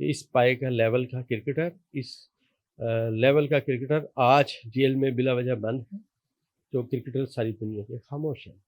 کہ اس پائے کا لیول کا کرکٹر، اس لیول کا کرکٹر آج جیل میں بلا وجہ بند ہے، تو کرکٹر ساری دنیا کے خاموش ہیں۔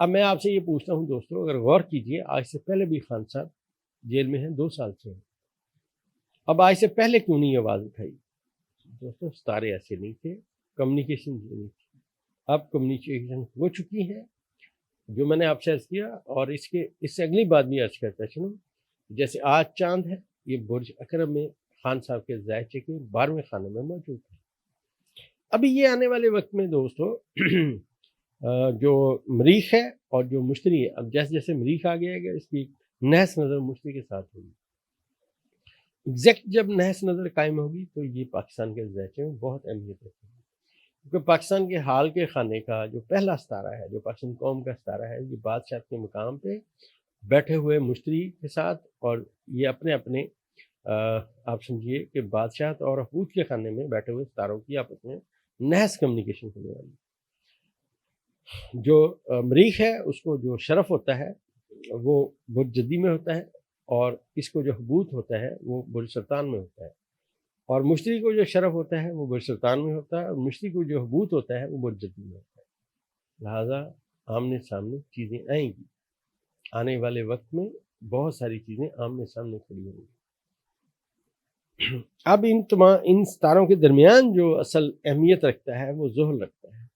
اب میں آپ سے یہ پوچھتا ہوں دوستوں، اگر غور کیجئے، آج سے پہلے بھی خان صاحب جیل میں ہیں، 2 سال سے ہیں، اب آج سے پہلے کیوں نہیں آواز اٹھائی؟ دوستوں ستارے ایسے نہیں تھے، کمیونیکیشن نہیں تھی، اب کمیونیکیشن ہو چکی ہے، جو میں نے آپ سے عرض کیا، اور اس سے اگلی بات بھی عرض کرتا چلوں، جیسے آج چاند ہے، یہ برج اکرم میں خان صاحب کے زائچے کے 12ویں خانے میں موجود ہے۔ ابھی یہ آنے والے وقت میں دوستو جو مریخ ہے اور جو مشتری ہے، اب جیسے جیسے مریخ آگے آئے گا، اس کی نحس نظر مشتری کے ساتھ ہوگی، ایگزیکٹ جب نحس نظر قائم ہوگی تو یہ پاکستان کے زائچے میں بہت اہمیت رکھے گی، کیونکہ پاکستان کے حال کے خانے کا جو پہلا ستارہ ہے، جو پاکستان قوم کا ستارہ ہے، یہ بادشاہ کے مقام پہ بیٹھے ہوئے مشتری کے ساتھ، اور یہ اپنے اپنے آپ سمجھیے کہ بادشاہ اور حوت کے خانے میں بیٹھے ہوئے ستاروں کی آپس میں نحس کمیونیکیشن ہونے والی۔ جو مریخ ہے اس کو جو شرف ہوتا ہے وہ برج جدی میں ہوتا ہے، اور اس کو جو حبوط ہوتا ہے وہ برج سرطان میں ہوتا ہے، اور مشتری کو جو شرف ہوتا ہے وہ برج سرطان میں ہوتا ہے، اور مشتری کو جو حبوط ہوتا ہے وہ برج جدی میں ہوتا ہے۔ لہٰذا آمنے سامنے چیزیں آئیں گی، آنے والے وقت میں بہت ساری چیزیں آمنے سامنے کھڑی ہوں گی۔ اب ان ستاروں کے درمیان جو اصل اہمیت رکھتا ہے وہ زحل رکھتا ہے۔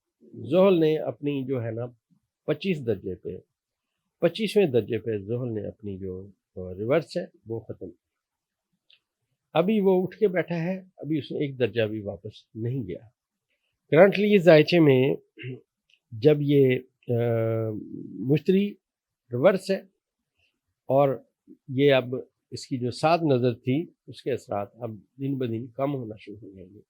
زحل نے اپنی جو ہے نا 25ویں درجے پہ زحل نے اپنی جو ریورس ہے وہ ختم، ابھی وہ اٹھ کے بیٹھا ہے، ابھی اس نے ایک درجہ بھی واپس نہیں گیا۔ کرنٹلی زائچے میں جب یہ مشتری ریورس ہے، اور یہ اب اس کی جو 7 نظر تھی اس کے اثرات اب دن بدن کم ہونا شروع ہو جائیں گے،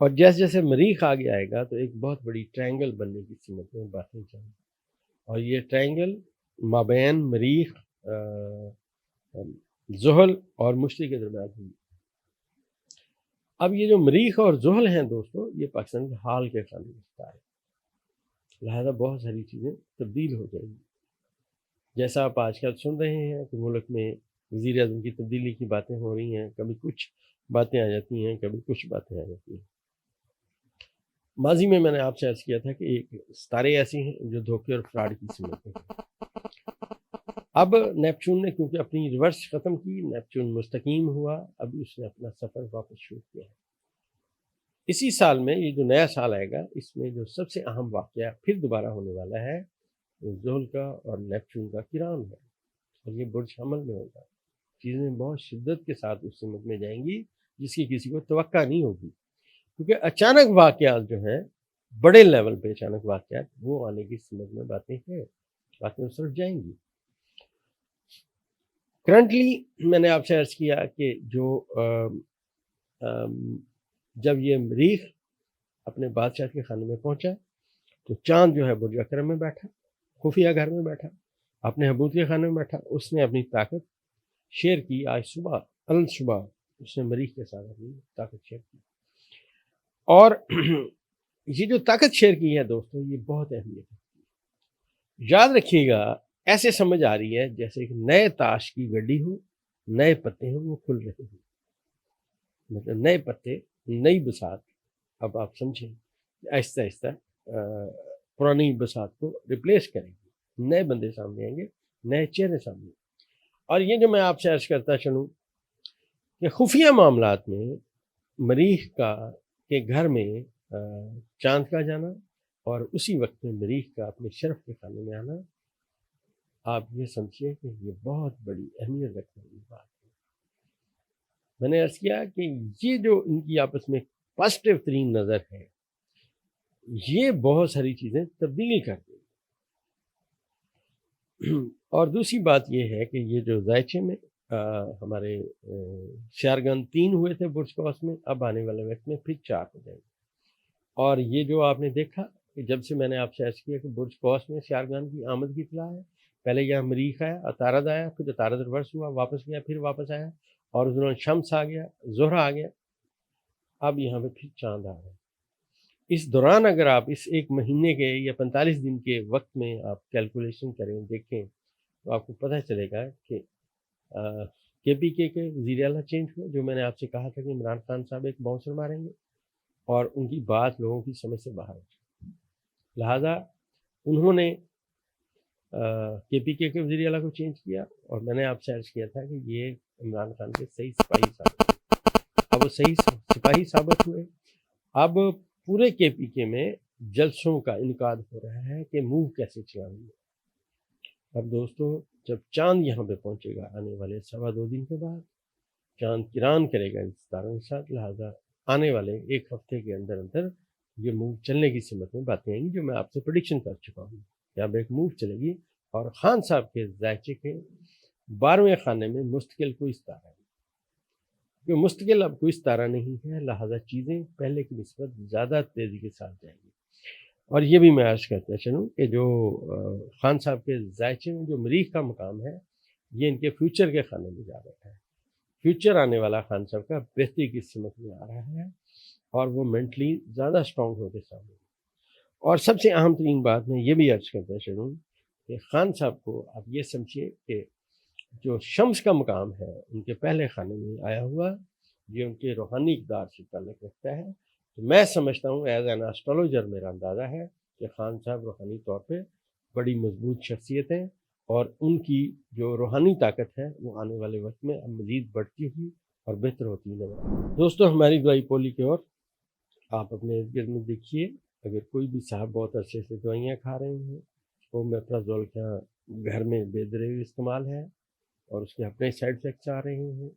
اور جیسے جیسے مریخ آگے آئے گا تو ایک بہت بڑی ٹرائنگل بننے کی سمت میں باتیں چاہیں، اور یہ ٹرائنگل مابین مریخ، زحل اور مشتری کے درمیان ہوئی۔ اب یہ جو مریخ اور زحل ہیں دوستو، یہ پاکستان کے حال کے خانے میں ستارے، لہذا بہت ساری چیزیں تبدیل ہو جائیں گی۔ جیسا آپ آج کل سن رہے ہیں کہ ملک میں وزیر اعظم کی تبدیلی کی باتیں ہو رہی ہیں، کبھی کچھ باتیں آ جاتی ہیں، کبھی کچھ باتیں آ جاتی ہیں۔ ماضی میں نے آپ سے عرض کیا تھا کہ ایک ستارے ایسے ہیں جو دھوکے اور فراڈ کی سمت میں ہیں۔ اب نیپچون نے کیونکہ اپنی ریورس ختم کی، نیپچون مستقیم ہوا، ابھی اس نے اپنا سفر واپس شروع کیا ہے۔ اسی سال میں یہ جو نیا سال آئے گا، اس میں جو سب سے اہم واقعہ پھر دوبارہ ہونے والا ہے وہ زحل کا اور نیپچون کا کران ہے، اور یہ برج حمل میں ہوگا۔ چیزیں بہت شدت کے ساتھ اس سمت میں جائیں گی جس کی کسی کو توقع نہیں ہوگی، کیونکہ اچانک واقعات جو ہیں بڑے لیول پہ، اچانک واقعات وہ آنے کی سمت میں باتیں ہیں، باتیں اس طرف جائیں گی۔ کرنٹلی میں نے آپ سے عرض کیا کہ جو جب یہ مریخ اپنے بادشاہ کے خانے میں پہنچا تو چاند جو ہے برج اکرم میں بیٹھا، خفیہ گھر میں بیٹھا، اپنے حبوط کے خانے میں بیٹھا، اس نے اپنی طاقت شیئر کی۔ آج صبح صبح اس نے مریخ کے ساتھ اپنی طاقت شیئر کی، اور یہ جو طاقت شیئر کی ہے دوستو، یہ بہت اہمیت ہے۔ یاد رکھیے گا، ایسے سمجھ آ رہی ہے جیسے ایک نئے تاش کی گڈی ہو، نئے پتے ہوں، وہ کھل رہے ہیں، مطلب نئے پتے، نئی بساط۔ اب آپ سمجھیں آہستہ آہستہ پرانی بساط کو ریپلیس کریں گے، نئے بندے سامنے آئیں گے، نئے چہرے سامنے۔ اور یہ جو میں آپ سے عرض کرتا چلوں کہ خفیہ معاملات میں مریخ کے گھر میں چاند کا جانا، اور اسی وقت میں مریخ کا اپنے شرف کے خانے میں آنا، آپ یہ سمجھیے کہ یہ بہت بڑی اہمیت رکھنے والی بات ہے۔ میں نے عرض کیا کہ یہ جو ان کی آپس میں پازیٹیو ترین نظر ہے، یہ بہت ساری چیزیں تبدیل کر دیں گی۔ اور دوسری بات یہ ہے کہ یہ جو زائچے میں ہمارے سیارگان 3 ہوئے تھے برج قوس میں، اب آنے والے وقت میں پھر 4 ہو جائیں گے۔ اور یہ جو آپ نے دیکھا کہ جب سے میں نے آپ سے عرض کیا کہ برج قوس میں سیارگان کی آمد کی اطلاع ہے، پہلے یہاں مریخ آیا، عطارد آیا، پھر عطارد ریورس ہوا، واپس گیا، پھر واپس آیا، اور اس دوران شمس آ گیا، زہرہ آ گیا، اب یہاں پہ پھر چاند آ رہا ہے۔ اس دوران اگر آپ اس 1 مہینے کے یا 45 دن کے وقت میں آپ کیلکولیشن کریں، دیکھیں، تو آپ کو پتہ چلے گا کہ KPK کے وزیر اعلیٰ چینج ہوئے، جو میں نے آپ سے کہا تھا کہ عمران خان صاحب ایک باؤنسر ماریں گے اور ان کی بات لوگوں کی سمجھ سے باہر ہے، لہٰذا انہوں نے KPK کے وزیر اعلیٰ کو چینج کیا، اور میں نے آپ سے عرض کیا تھا کہ یہ عمران خان کے صحیح سپاہی ثابت ہوئے۔ اب وہ صحیح سپاہی ثابت ہوئے۔ اب پورے KPK میں جلسوں کا انعقاد ہو رہا ہے کہ موو کیسے چلائیں گے۔ اب دوستو، جب چاند یہاں پہ پہنچے گا آنے والے 2.25 دن کے بعد، چاند کران کرے گا ان ستاروں کے ساتھ، لہٰذا آنے والے 1 ہفتے کے اندر اندر یہ موو چلنے کی سمت میں باتیں آئیں گی، جو میں آپ سے پریڈکشن کر چکا ہوں کہ اب ایک موو چلے گی اور خان صاحب کے ذائچے کے 12ویں خانے میں مستقل کوئی ستارہ ہے، کہ مستقل اب کوئی ستارہ نہیں ہے، لہٰذا چیزیں پہلے کی نسبت زیادہ تیزی کے ساتھ جائیں گی۔ اور یہ بھی میں عرض کرتا چلوں کہ جو خان صاحب کے ذائچے میں جو مریخ کا مقام ہے، یہ ان کے فیوچر کے خانے میں جا بیٹھا ہے۔ فیوچر آنے والا خان صاحب کا بہتری کی سمت میں آ رہا ہے، اور وہ مینٹلی زیادہ اسٹرانگ ہوتے سامنے۔ اور سب سے اہم ترین بات میں یہ بھی عرض کرتا چلوں کہ خان صاحب کو آپ یہ سمجھیے کہ جو شمس کا مقام ہے ان کے پہلے خانے میں آیا ہوا، یہ ان کے روحانی اقدار سے تعلق رکھتا ہے۔ تو میں سمجھتا ہوں ایز این ایسٹرولوجر میرا اندازہ ہے کہ خان صاحب روحانی طور پہ بڑی مضبوط شخصیت ہیں، اور ان کی جو روحانی طاقت ہے وہ آنے والے وقت میں اب مزید بڑھتی ہوئی اور بہتر ہوتی نظر آئے گی۔ دوستو، ہماری دوائی پولی کی اور آپ اپنے ارد گرد میں دیکھیے، اگر کوئی بھی صاحب بہت عرصے سے دوائیاں کھا رہے ہیں، اومیپرازول کا گھر میں بے دریغ استعمال ہے اور اس کے اپنے سائڈ افیکٹس آ رہے ہیں،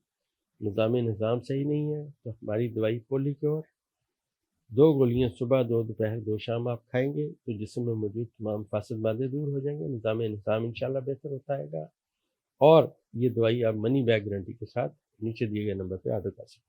نظام صحیح نہیں ہے، تو ہماری دوائی پولی کی اور 2 گولیاں صبح، 2 دوپہر، 2 شام آپ کھائیں گے تو جسم میں موجود تمام فاسد مادے دور ہو جائیں گے، نظام انشاءاللہ بہتر ہوتا ہے گا، اور یہ دوائی آپ منی بیک گارنٹی کے ساتھ نیچے دیے گئے نمبر پہ آرڈر کر سکتے ہیں۔